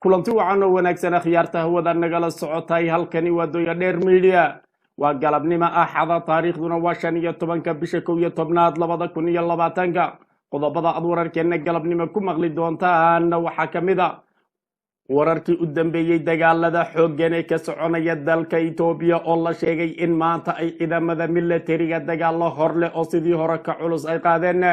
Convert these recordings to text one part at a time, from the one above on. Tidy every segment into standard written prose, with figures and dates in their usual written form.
kulanti wacan oo wanaagsan akhyaarta hawada nagala socotay halkani waa Doya Dheer Media waa galabnimo axada taariikhduna waa 15 bisha 11 2020 qodobada aad wararkeena galabnimo ku maqli doontaan waxaa kamid ah wararkii u dambeeyay dagaalada xooggan ee ka soconaya dalka Itoobiya oo la sheegay in maanta ay ciidamada militariga dagaalo horle oo sidii hore ka culus ay qaadeen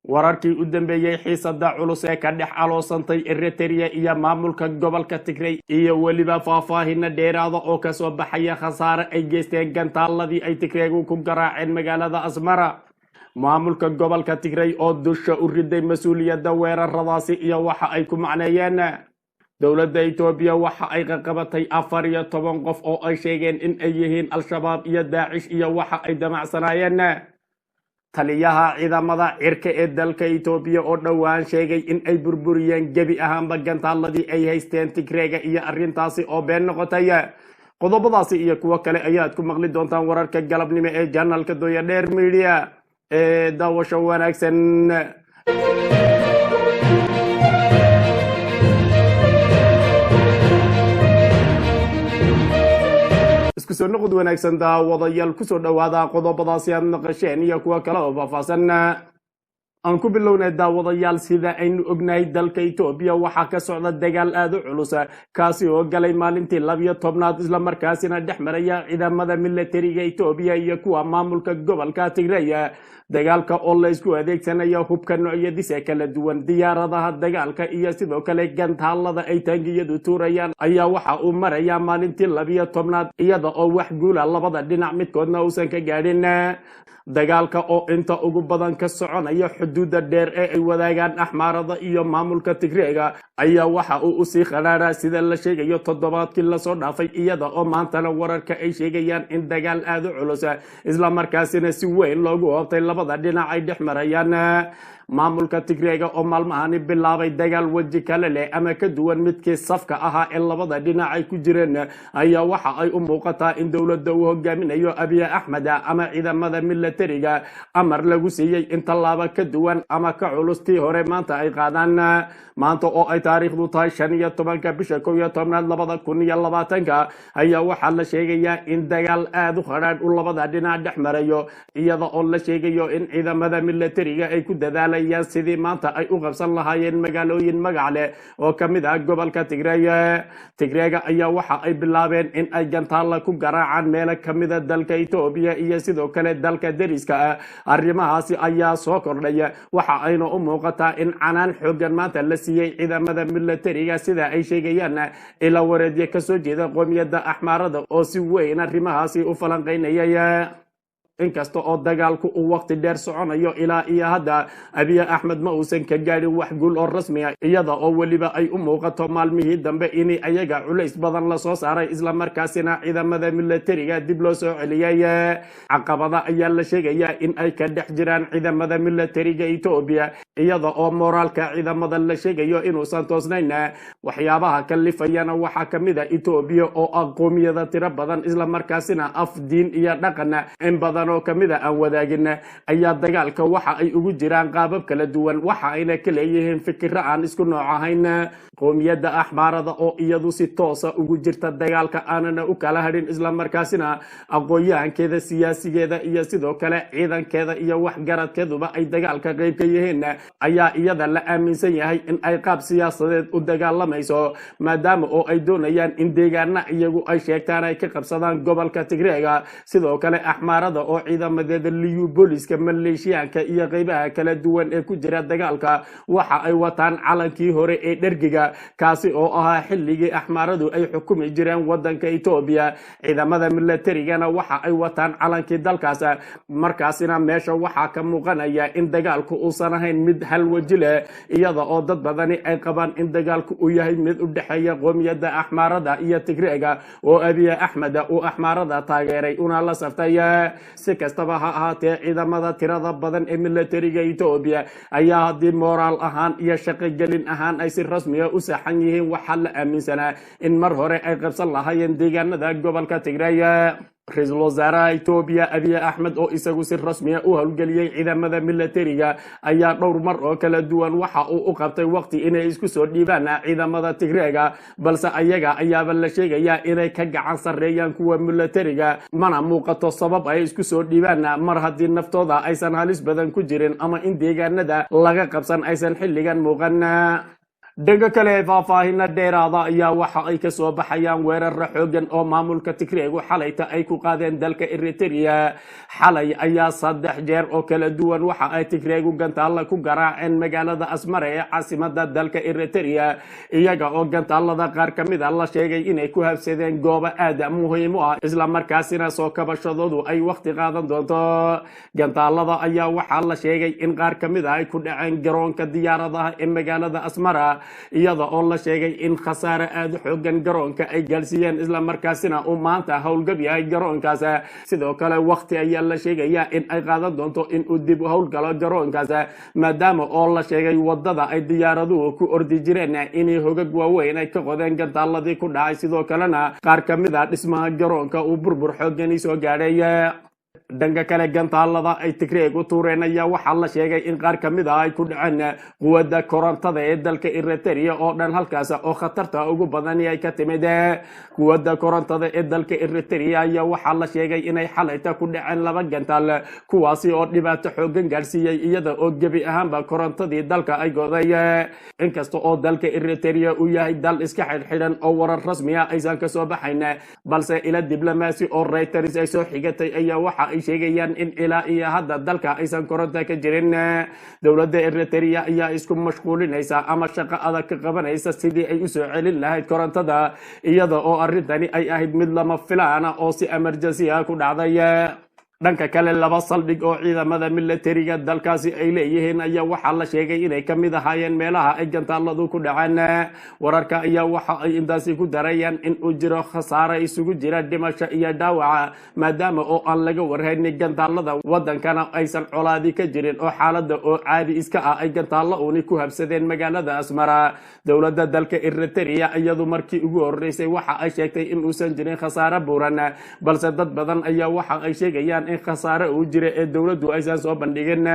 wararkii u dambeeyay xiisada culus ee ka dhex aloosantay Eritrea iyo maamulka gobolka Tigray iyo waliba faahfaahin dheeraad oo ka soo baxaya khasaare ay geysteen gantaaladii ay Tigraygu ku garaaceen magaalada Asmara maamulka gobolka Tigray oo dusha u riday mas'uuliyadda weeraradaasi iyo waxa ay ku macneeyeen dowladda Itoobiya waxa ay qabatay 14 qof oo ay sheegeen in ay yihiin al-shabaab iyo daacish iyo waxa ay damacsanaayeen taliyaha ciidamada cirka ee dalka Itoobiya oo dhawaan sheegay in ay burburiyeen gebi ahaanba gantaaladii ay haysteen Tigrayga iyo arrintaasi oo been noqotay qodobadaasi iyo kuwa kale ayaad ku maqli doontaan wararka galabnimo ee channelka Doya Dheer Media ee daawasho wanaagsan isku soo noqod wanaagsan daawadayaal ku soo dhawaada qodobadaasi aad naqasheen iyo kuwa kale oo faahfaahsan aan ku bilownay daawadayaal sida aynu ognahay dalka Itoobiya waxa ka socda dagaal aad u culus kaasi oo galay maalintii 12aad isla markaasina dhexmaraya ciidamada militariga Itoobiya iyo kuwa maamulka gobolka Tigray dagaalka oo la isku adeegsanayo hubka noocyadiisa kala duwan diyaaradaha dagaalka iyo sidoo kale gantaalada ay taangiyadu tuurayaan ayaa waxa uu maraya maalintii 12aad iyada oo wax guula labada dhinac midkoodna uusan ka gaadhin dagaalka oo inta ugu badan ka soconaya xuduuda dheer ee ay wadaagaan Axmaarada iyo maamulka Tigrayga ayaa waxa uu sii qaraara sida la sheegayo toddobaadkii la soo dhaafay iyada oo maantana wararka ay sheegayaan in dagaal aad u culus isla markaasina si weyn loogu hoobtay labada dhinac ay dhexmarayaan maamulka Tigrayga oo maalmahani bilaabay dagaal waji kale leh ama ka duwan midkii safka ahaa ee labada dhinac ay ku jireen ayaa waxa ay u muuqataa in dawladda uu hogaaminayo Abiy Ahmed ama ciidamada militariga amar lagu siiyay in tallaabo ka duwan ama ka culus tii hore maanta ay qaadaan maanta oo ay taariikhdu tahay 15 bisha 11 2020 ayaa waxa la sheegayaa in dagaal aad u qaraadh u labada dhinac dhexmarayo iyada oo la sheegayo in ciidamada militariga ay ku dadaalayaan sidii maanta ay u qabsan lahaayeen magaalooyin magac leh oo kamid ah gobolka Tigrayga ayaa waxa ay bilaabeen in ay gantaal ku garaacaan meelo kamid ah dalka Itoobiya iyo sidoo kale dalka dariska arrimahaasi ayaa soo kordhay waxa ayna u muuqataa in canaan xooggan maanta la siiyay ciidamada militariga sida ay sheegayaan ila wareedyo ka soo jeeda qoomiyadda Axmaarada oo si weyn arrimahaasi u falanqeynayay inkasta oo dagaalku uu waqti dheer soconayo ilaa iyo hadda Abiy Ahmed ma uusan ka gaadhin wax guul oo rasmi ah iyada oo waliba ay u muuqato maalmihii dambe in ayaga culays badan la soo saaray isla markaasina ciidamada militariga dib loo soo celiyay caqabada ayaa la sheegayaa in ay ka dhex jiraan ciidamada militariga Itoobiya iyada oo moraalka ciidamada la sheegayo inuusan toosnayn waxyaabaha kalifayana waxa kamid ah Itoobiya oo aqoomiyada tiro badan isla markaasina af diin iyo dhaqan in badan oo kamid ah aan wadaagin ayaa dagaalka waxa ay ugu jiraan qaabab kala duwan waxa ayna ka leeyihiin fikirro aan isku nooc ahayn qoomiyadda Axmaarada oo iyadu si toos ah ugu jirta dagaalka aanana u kala hadhin isla markaasina aqoonyahankeeda siyaasigeeda iyo sidoo kale ciidankeeda iyo waxgaradkeeduba ay dagaalka qayb ka yihiin ayaa iyada la aaminsan yahay in ay qaab siyaasadeed u dagaalamayso maadaama oo ay doonayaan in deegaana iyagu ay sheegtaan ay ka qabsadaan gobolka Tigrayga sidoo kale Axmaarada oo ciidamadeeda liyu booliska maleeshiyaanka iyo qaybaha kala duwan ee ku jira dagaalka waxa ay wataan calankii hore ee dhergiga kaasi oo ahaa xilligii Axmaaradu ay xukumi jireen wadanka Itoobiya ciidamada militarigana waxa ay wataan calankii dalkaas markaasina meesha waxa ka muuqanaya in dagaalku uusan ahayn mid hal waji leh iyada oo dad badani ay qabaan in dagaalku uu yahay mid u dhaxeeya qoomiyadda Axmaarada iyo Tigrayga oo Abiy Ahmed uu Axmaarada taageeray una la saftay si kastaba ha ahaatee ciidamada tirada badan ee militariga Itoobiya ayaa haddii moraal ahaan iyo shaqo gelin ahaan ay si rasmi ah u saxan yihiin waxa la aaminsanaa in mar hore ay qabsan lahaayeen deegaanada gobolka Tigray ra-iisul wasaaraha Itoobiya Abiy Ahmed oo isagu si rasmi ah u howlgeliyay ciidamada militariga ayaa dhowr mar oo kala duwan waxa uu u qabtay waqti inay isku soo dhiibaan ciidamada Tigreega balse ayaga ayaaba la sheegayaa inay ka gacan sareeyaan kuwa militariga mana muuqato sabab ay isku soo dhiibaan mar haddii naftooda aysan halis badan ku jirin ama in deegaanada laga qabsan aysan xilligan muuqan dhanka kale faahfaahinna dheeraada ayaa waxa ay ka soo baxayaan weerarra xoogan oo maamulka Tigreegu xalayta ay ku qaadeen dalka Eritrea xalay ayaa 3 jeer oo kala duwan waxa ay Tigreegu gantaalla ku garaaceen magaalada Asmara ee caasimadda dalka Eritrea iyaga oo gantaalada qaar ka mid ah la sheegay inay ku habsadeen goobo aad muhiim u ah isla markaasina soo kabashadoodu ay waqti qaadan doonto gantaalada ayaa waxa la sheegay in qaar ka mid ah ay ku dhaceen garoonka diyaaradaha ee magaalada Asmara iyada oo la sheegay in khasaare aad xoogan garoonka ay galsiiyeen isla markaasina uu maanta howlgab yahay garoonkaas sidoo kale waqti ayaa la sheegayaa in ay qaadan doonto in uu dib u howlgalo garoonkaas maadaama oo la sheegay wadada ay diyaaraduhu ku ordi jireen inay hogag waaweyn ay ka qodeen gantaaladii ku dhacay sidoo kalena qaar ka mid ah dhismaha garoonka uu burbur xoogan soo gaadhay dhanka kale gantaalada ay Tigreegu tuureen ayaa waxaa la sheegay in qaar ka mid ah ay ku dhaceen quwadda korontada ee dalka Eritrea oo dhan halkaas oo khatarta ugu badan ay ka timid quwadda korontada ee dalka Eritrea ayaa waxaa la sheegay inay xalayta ku dhaceen 2 gantaal kuwaasi oo dhibaato xoogan gaarsiiyay iyada oo gebi ahaanba korontadii dalka ay goday inkasta oo dalka Eritrea uu yahay dal iska xidhan oo warar rasmi ah aysan ka soo baxayn balse ila diblomaasi oo Reuters ay soo xigatay ayaa waxa ay sheegayaan in ilaa iyo hadda dalka aysan koronto ka jirin dowladda Eritrea ayaa isku mashquulinaysa ama shaqo adag ka qabanaysa sidii ay u soo celin lahayd korontada iyada oo arrintani ay ahayd mid lama filaan ah oo si emergency ah ku dhacday dhanka kale 2 saldhig oo ciidamada militariga dalkaasi ay leeyihiin ayaa waxa la sheegay inay ka mid ahaayeen meelaha ay gantaaladu ku dhaceen wararka ayaa waxa ay intaasi ku darayaan in uu jiro khasaare isugu jira dhimasho iyo dhaawac maadaama oo aan laga warhaynin gantaalada wadankana aysan colaadi ka jirin oo xaaladda oo caadi iska ah ay gantaalo uuni ku habsadeen magaalada Asmara dowladda dalka Eritrea iyadu markii ugu horeysay waxa ay sheegtay in uusan jirin khasaare buuran balse dad badan ayaa waxa ay sheegayaan in khasaare uu jira ee dowladdu aysan soo bandhigin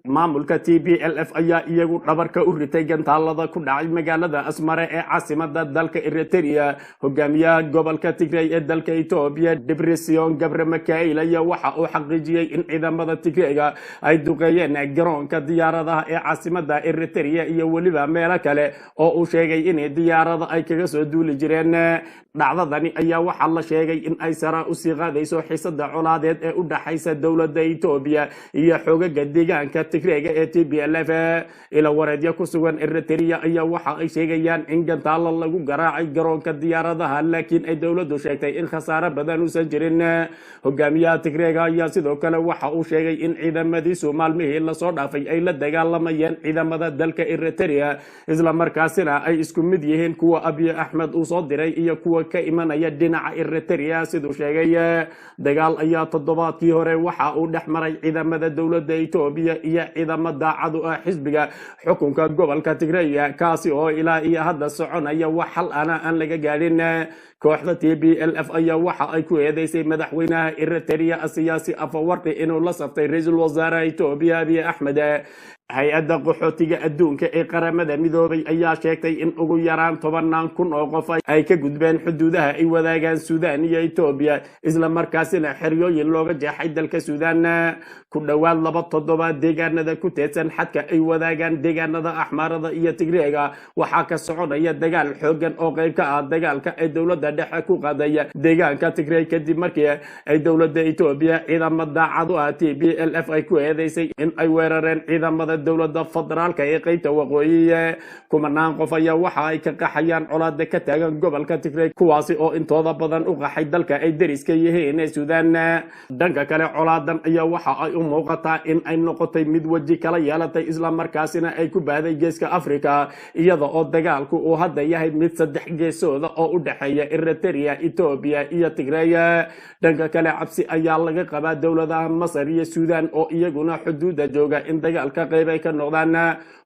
maamulka TPLF ayaa iyagu dhabarka u ritay gantaalada ku dhacay magaalada Asmara ee caasimadda dalka Eritrea hogaamiyaha gobolka Tigray ee dalka Itoobiya Debretsion Gebremichael ayaa waxa uu xaqiijiyay in ciidamada Tigrayga ay duqeeyeen garoonka diyaaradaha ee caasimadda Eritrea iyo waliba meelo kale oo uu sheegay in diyaarada ay kaga soo duuli jireen dhacdadani ayaa waxa la sheegay in ay sara u sii qaadayso xiisada colaadeed ee u dhaxaysa dowladda Itoobiya iyo xogaga deegaanka Tigreega ee TPLF ila wareedyo ku sugan Eritrea ayaa waxa ay sheegayaan in gantaalo lagu garaacay garoonka diyaaradaha laakiin ay dowladdu sheegtay in khasaare badan uusan jirin hogaamiyaha Tigreega ayaa sidoo kale waxa uu sheegay in ciidamadiisu maalmihii la soo dhaafay ay la dagaalamayeen ciidamada dalka Eritrea isla markaasina ay isku mid yihiin kuwa Abiy Ahmed uu soo diray iyo kuwa ka imanaya dhinaca Eritrea sidoo sheegay dagaal ayaa toddobaadkii hore waxa uu dhexmaray ciidamada dowladda Itoobiya iyo ciidamada daacadu ah xisbiga xukunka gobolka Tigray kaasi oo ilaa iyo hadda soconaya wax hal aan laga gaadhin kooxda TPLF ayaa waxa ay ku eedeysay madaxweynaha Eritrea siyaasi Afwerki inuu la saftay ra'iisul wasaaraha Itoobiya Abiy Ahmed hay-adda qaxootiga adduunka ee qaramada midoobay ayaa sheegtay in ugu yaraan 10,000 oo qof ay ka gudbeen xuduudaha ay wadaagaan Suudaan iyo Itoobiya isla markaasina xeryooyin looga jeexay dalka Suudaan ku dhawaad 2 toddobaad deegaanada ku teedsan xadka ay wadaagaan deegaanada Axmaarada iyo Tigreega waxaa ka soconaya dagaal xoogan oo qayb ka ah dagaalka ay dowladda dhexe ku qaaday deegaanka Tigray kadib markii ay dowladda Itoobiya ciidamada daacadu ah TPLF ay ku eedeysay in ay weerareen ciidamada dowladda federaalka ee qaybta waqooyi kumanaan qof ayaa waxa ay ka qaxayaan colaadda ka taagan gobolka Tigray kuwaasi oo intooda badan u qaxay dalka ay dariska yihiin ee Suudaan dhanka kale colaadan ayaa waxa ay u muuqataa in ay noqotay mid waji kala yeelatay isla markaasina ay ku baaday geeska Afrika iyada oo dagaalku uu hadda yahay mid 3 geesooda oo u dhaxeeya Eritrea, Ethiopia iyo Tigray. dhanka kale cabsi ayaa laga qabaa dowladaha Masar iyo Suudaan oo iyaguna xuduuda jooga in dagaalka qayb ay ka noqdaan.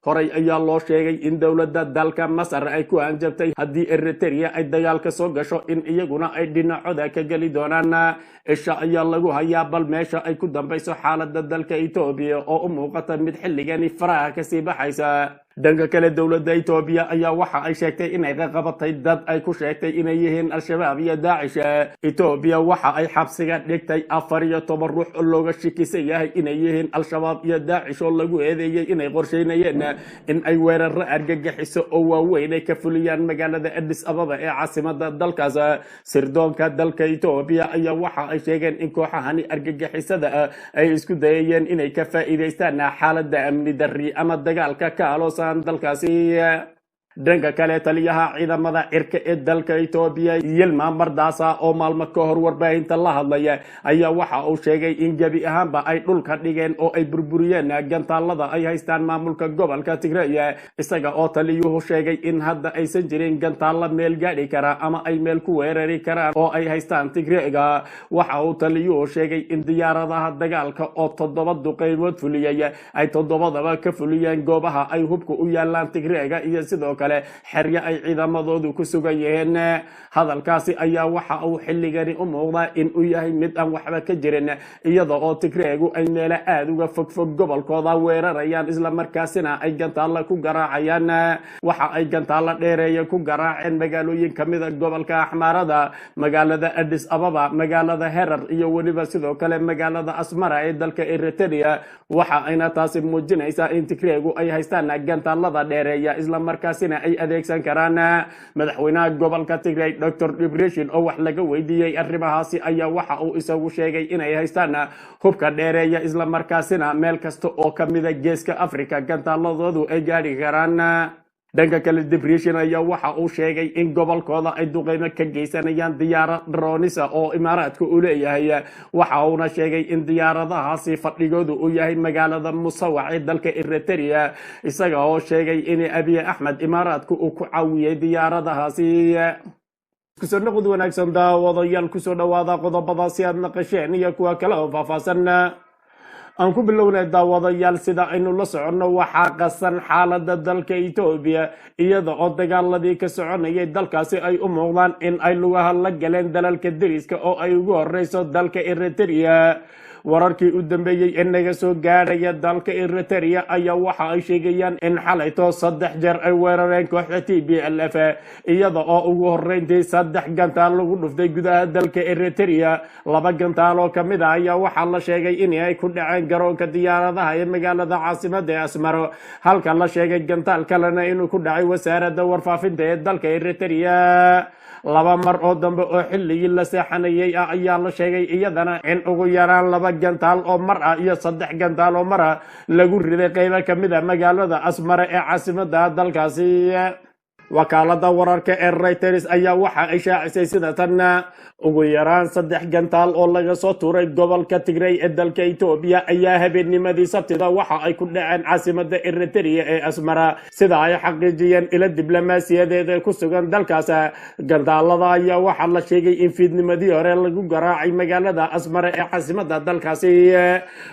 horay ayaa loo sheegay in dowladda dalka Masar ay ku hanjabtay haddii Eritrea ay dagaalka soo gasho in iyaguna ay dhinacooda ka geli doonaan. isha ayaa lagu hayaa bal meesha ay ku dambayso xaaladda dalka Ethiopia oo u muuqata mid xilligani faraha kasii baxaysa. dhanka kale dowladda Ethiopia ayaa waxa ay sheegtay inay qabatay dad ay ku sheegtay inay yihiin al-shabaab iyo Daesh. Ethiopia waxa ay xabsiga dhigtay 14 ruux oo looga shakisan yahay inay yihiin al-shabaab iyo Daesh oo lagu eedeeyay inay qorsheynayeen in ay weerar argagixiso oo waaweyn ay ka fuliyaan magaalada Addis Ababa ee caasimadda dalkaas. sirdoonka dalka Ethiopia ayaa waxa ay sheegeen in kooxahani argagixisada ay isku dayayeen inay ka faa'iideystaan xaaladda amni darri ama dagaalka ka aloosan dalkaasi. dhanka kale taliyaha ciidamada cirka ee dalka Ethiopia Yilma Mardasa oo maalmo ka hor warbaahinta la hadlaya ayaa waxa uu sheegay in gabi ahaanba ay dhulka dhigeen oo ay burburiyeen gantaalada ay haystaan maamulka gobolka Tigray. isaga oo taliyuhu sheegay in hadda aysan jirin gantaalo meel gaadhi kara ama ay meel ku weerari karaan oo ay haystaan Tigrayga. waxa uu taliyuhu sheegay in diyaaradaha dagaalka oo 7 duqeymood fuliyay ay 7daba ka fuliyeen goobaha ay hubku u yaalaan Tigrayga iyo sidoo kale xerya ay ciidamadoodu ku sugan yihiin. hadalkaasi ayaa waxa uu xilligani u muuqdaa in uu yahay mid aan waxba ka jirin iyada oo Tigraygu ay meelo aad uga fogfog gobolkooda weerarayaan isla markaasina ay gantaalo ku garaacayaan. waxa ay gantaalo dheereeya ku garaaceen magaalooyin kamida gobolka Axmaarada, magaalada Addis Ababa, magaalada Herar iyo weliba sidoo kale magaalada Asmara ee dalka Eritrea. waxa ayna taasi muujinaysaa in Tigraygu ay haystaan gantaalada dheereeya isla markaasina ay adeegsan karaan. madaxweynaha gobolka Tigray Dr. Debretsion oo wax laga weydiiyay arrimahaasi ayaa waxa uu isagu sheegay inay haystaan hubka dheereeya isla markaasina meel kasta oo kamida geeska Afrika gantaaladoodu ay gaadhi karaan. dhanka kale Debretsion ayaa waxa uu sheegay in gobolkooda ay duqeymo ka geysanayaan diyaarad drones oo imaaraadku u leeyahay. waxa uuna sheegay in diyaaradahaasi fadhigoodu uu yahay magaalada Musawac ee dalka Eritrea, isaga oo sheegay in Abiy Ahmed imaaraadku uu ku caawiyay diyaaradahaasi. kusoo noqod wanaagsan daawadayaal kusoo dhawaada qodobadaasi aad naqasheen iyo kuwa kale oo faahfaahsan. aan ku bilownay daawadayaal sida aynu la soconno waxaa qasan xaaladda dalka Ethiopia iyada oo dagaaladii ka soconayay dalkaasi ay u muuqdaan in ay lugaha la galeen dalalka deriska oo ay ugu horeyso dalka Eritrea. wararkii u dambeeyay ee naga soo gaadhaya dalka Eritrea ayaa waxa ay sheegayaan in xalayto 3 jeer ay weerareen kooxda TPLF iyada oo ugu horeyntii 3 gantaal lagu dhuftay gudaha dalka Eritrea. 2 gantaal oo kamid ah ayaa waxa la sheegay in ay ku dhaceen garoonka diyaaradaha ee magaalada caasimadda ee Asmara, halka la sheegay gantaal kalena inuu ku dhacay wasaaradda warfaafinta ee dalka Eritrea. 2 mar oo dambe oo xilligii la seexanayay ayaa la sheegay iyadana in ugu yaraan 2 gantaal oo mar ah iyo 3 gantaal oo mar ah lagu riday qaybo kamid ah magaalada Asmara ee caasimadda dalkaasi. wakaalada wararka ee Reuters ayaa waxa ay shaacisay sida tan: ugu yaraan 3 gantaal oo laga soo tuuray gobolka Tigray ee dalka Ethiopia ayaa habeennimadii Sabtida waxa ay ku dhaceen caasimadda Eritrea ee Asmara, sida ay xaqiijiyeen ilo diblomaasiyadeed ku sugan dalkaas. gantaalada ayaa waxa la sheegay in fiidnimadii hore lagu garaacay magaalada Asmara ee caasimadda dalkaasi.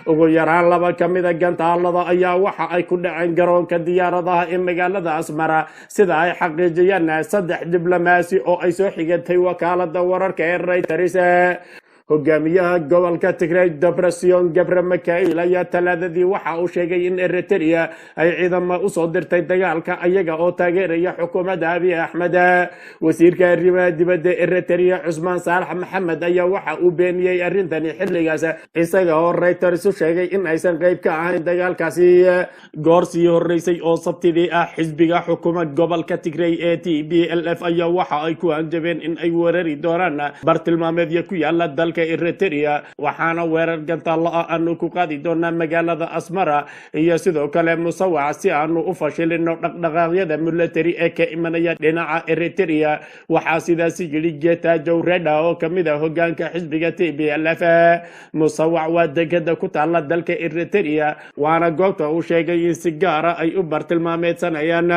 ugu yaraan 2 kamid ah gantaalada ayaa waxa ay ku dhaceen garoonka diyaaradaha ee magaalada Asmara, sida ay xaqiijiyeen 3 diblomaasi oo ay soo xigatay wakaalada wararka ee Reuters. hogaamiyaha gobolka Tigray Debretsion Gebremichael ayaa talaadadii waxa uu sheegay in Eritrea ay ciidamo u soo dirtay dagaalka ayaga oo taageeraya xukuumadda Abiy Ahmed. wasiirka arrimaha dibadda Eritrea Cusmaan Saalax Maxamed ayaa waxa uu beeniyay arintani xilligaas, isaga oo Reuters u sheegay in aysan qayb ka ahayn dagaalkaasi. goor sii horeysay oo Sabtidii ah xisbiga xukuumadda gobolka Tigray ee TPLF ayaa waxa ay ku hanjabeen in ay weerari doonaan bartilmaameedyo ku yaala dalka dalka Eritrea waxaana weerar gantaalo ah aanu ku qaadi doonaa magaalada Asmara iyo sidoo kale Musawac si aanu u fashilino dhaqdhaqaaqyada military ee ka imanaya dhinaca Eritrea waxaa sidaas yiri Getachew Reda oo kamid ah hoggaanka xisbiga TPLF Musawac waa degada ku taala dalka Eritrea waana goobta uu sheegay in si gaar ah ay u bartilmaameedsanayaan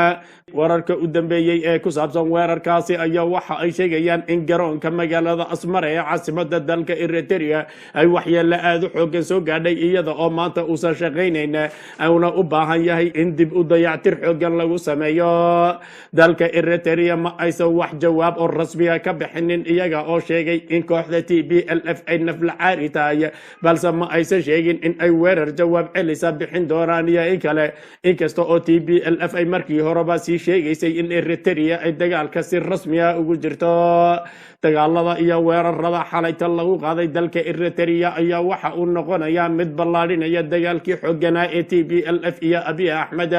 wararka u dambeeyay ee ku saabsan weerarkaasi ayaa waxa ay sheegayaan in garoonka magaalada Asmara ee caasimadda dalka Eritrea ay waxyeello aad u xooggan soo gaadhay iyada oo maanta uusan shaqaynayn ayna u baahan yahay in dib u dayactir xooggan lagu sameeyo dalka Eritrea ma aysan wax jawaab oo rasmi ah ka bixinin iyaga oo sheegay in kooxda TPLF ay naflacaari tahay balse ma aysan sheegin in ay weerar jawaab celisa bixin doonaan iyo in kale inkasta oo TPLF ay markii horeba sii sheegaysay in Eritrea ay dagaalka si rasmi ah ugu jirto dagaalada iyo weerarada xalayta lagu qaaday dalka Eritrea ayaa waxa uu noqonayaa mid ballaadhinaya dagaalkii xoogganaa ee TPLF iyo Abiy Ahmed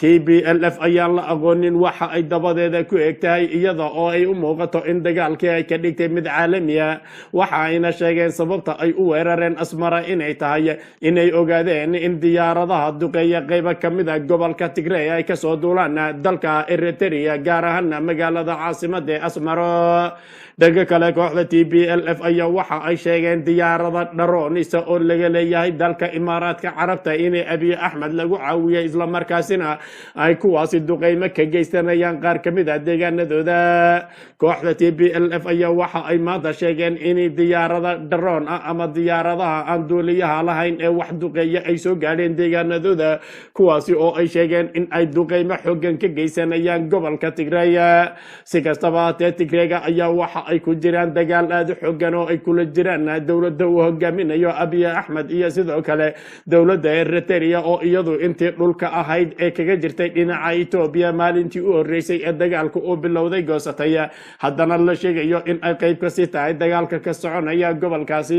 TPLF ayaa la aqoonin waxa ay dabadeeda ku egtahay iyada oo ay u muuqato in dagaalkii ay ka dhigtay mid caalami ah waxa ayna sheegeen sababta ay u weerareen Asmara inay tahay inay ogaadeen in diyaaradaha duqeeya qaybo kamid ah gobolka Tigray ay ka soo duulaan dalka Eritrea gaar ahaan magaalada caasimadda ee Asmara dhanka kale kooxda TPLF ayaa waxa ay sheegeen diyaarada dharoonisa oo laga leeyahay dalka Imaaraadka Carabta inay Abiy Ahmed lagu caawiyay isla markaasina ay kuwaasi duqeymo ka geysanayaan qaar kamid ah deegaanadooda kooxda TPLF ayaa waxa ay maanta sheegeen in diyaarada dharoon ah ama diyaaradaha aan duuliyaha lahayn ee wax duqeeya ay soo gaadheen deegaanadooda kuwaasi oo ay sheegeen in ay duqeymo xooggan ka geysanayaan gobolka Tigray si kastaba Tigrayga ayaa waxa ay ku jiraan dagaal aad u xooggan oo ay kula jiraan dowladda uu hogaaminayo Abiy Ahmed iyo sidoo kale dowladda Eritrea oo iyadu intii dhulka ahayd ee kaga jirtay dhinaca Ethiopia maalintii u horeysay ee dagaalku uu bilowday goosatay haddana la sheegayo in ay qayb ka sii tahay dagaalka ka soconaya gobolkaasi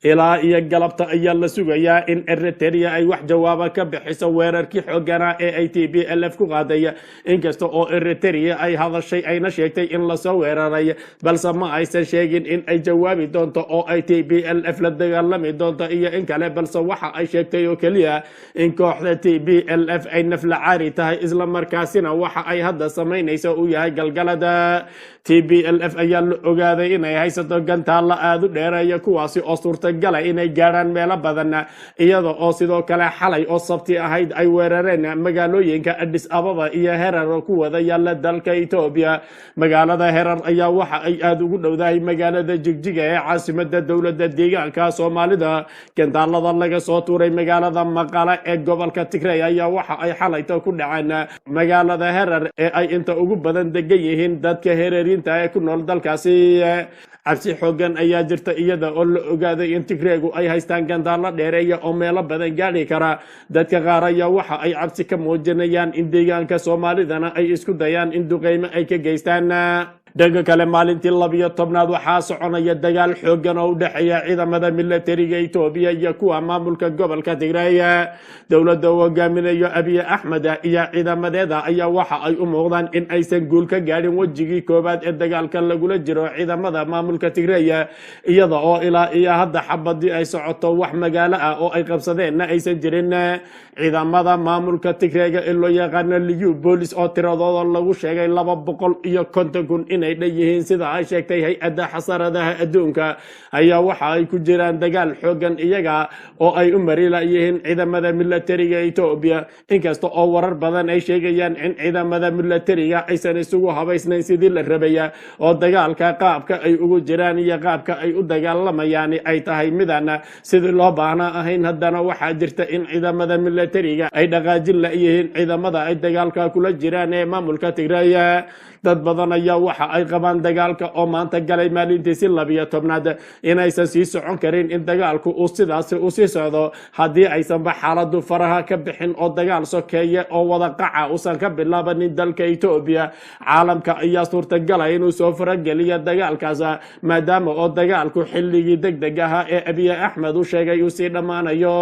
ilaa iyo galabta ayaa la sugayaa in Eritrea ay wax jawaab ka bixiso weerarkii xoogana ee ay TPLF ku qaaday inkasta oo Eritrea ay hadashay ayna sheegtay in la soo weeraray balse ma aysan sheegin in ay jawaabi doonto oo ay TPLF la dagaalami doonto iyo in kale balse waxa ay sheegtay oo kaliya in kooxda TPLF ay naflacaari tahay isla markaasina waxa ay hadda sameynayso uu yahay galgalada TPLF ayaa la ogaaday inay haysato gantaalo aad u dheereeya kuwaasi oo galay inay gaaraan meelo badan iyada oo sidoo kale xalay oo sabti ahayd ay weerareen magaalooyinka Addis Ababa iyo Herar oo ku wada yaala dalka Ethiopia magaalada Herar ayaa waxa ay aad ugu dhowdahay magaalada Jigjiga ee caasimadda dowladda deegaanka Soomaalida gandaalada laga soo tuuray magaalada Maqala ee gobolka Tigray ayaa waxa ay xalayta ku dhaceen magaalada Herar ee ay inta ugu badan degan yihiin dadka Hererinta ee ku nool dalkaasi cabsi xooggan ayaa jirta iyada oo la ogaaday in Tigraygu ay haystaan gandaalo dheereeya oo meelo badan gaari kara dadka qaar ayaa waxa ay cabsi ka muujinayaan in deegaanka Soomaalidana ay isku dayaan in duqeymo ay ka geystaan dhanka kale maalintii 12aad waxaa soconaya dagaal xooggan oo u dhaxeeya ciidamada militariga Ethiopia iyo kuwa maamulka gobolka Tigray dowladda uu hogaaminayo Abiy Ahmed iyo ciidamadeeda ayaa waxa ay u muuqdaan in aysan guul ka gaadhin wajigii koobaad ee dagaalka lagula jiro ciidamada maamulka Tigray iyada oo ilaa iyo hadda xabadii ay socoto wax magaalo ah oo ay qabsadeen aysan jirin ciidamada maamulka Tigray ee loo yaqaan Liyu Police oo tiradooda lagu sheegay 250 inay dhayihiin sida ay sheegtay hay'adda xasaradaha adduunka ayaa waxa ay ku jiraan dagaal xooggan iyaga oo ay u marilayeen ciidamada militariga Ethiopia inkasta oo warar badan ay sheegayaan in ciidamada militariga aysan isugu habaysnayn sidii la rabay oo dagaalka qaabka ay ugu jiraan iyo qaabka ay u dagaalamayaan ay tahay midaan sidii loo baahnaa ahayn haddana waxaa jirta in ciidamada militariga ay dhaqaajin la yihiin ciidamada ay dagaalka kula jiraan ee maamulka Tigray dad badan ayaa waxa ay qabaan dagaalka oo maanta galay maalintiisii 12aad inaysan sii socon karin in dagaalku uu sidaas u sii socdo haddii aysan xaaladu faraha ka bixin oo dagaal sokeeye oo wada qaca uusan ka bilaabanin dalka Ethiopia caalamka ayaa suurtagal ah inuu soo farageliyo dagaalkaas maadaama oo dagaalku xilligii degdeg ah ee Abiy Ahmed uu sheegay uu sii dhamaanayo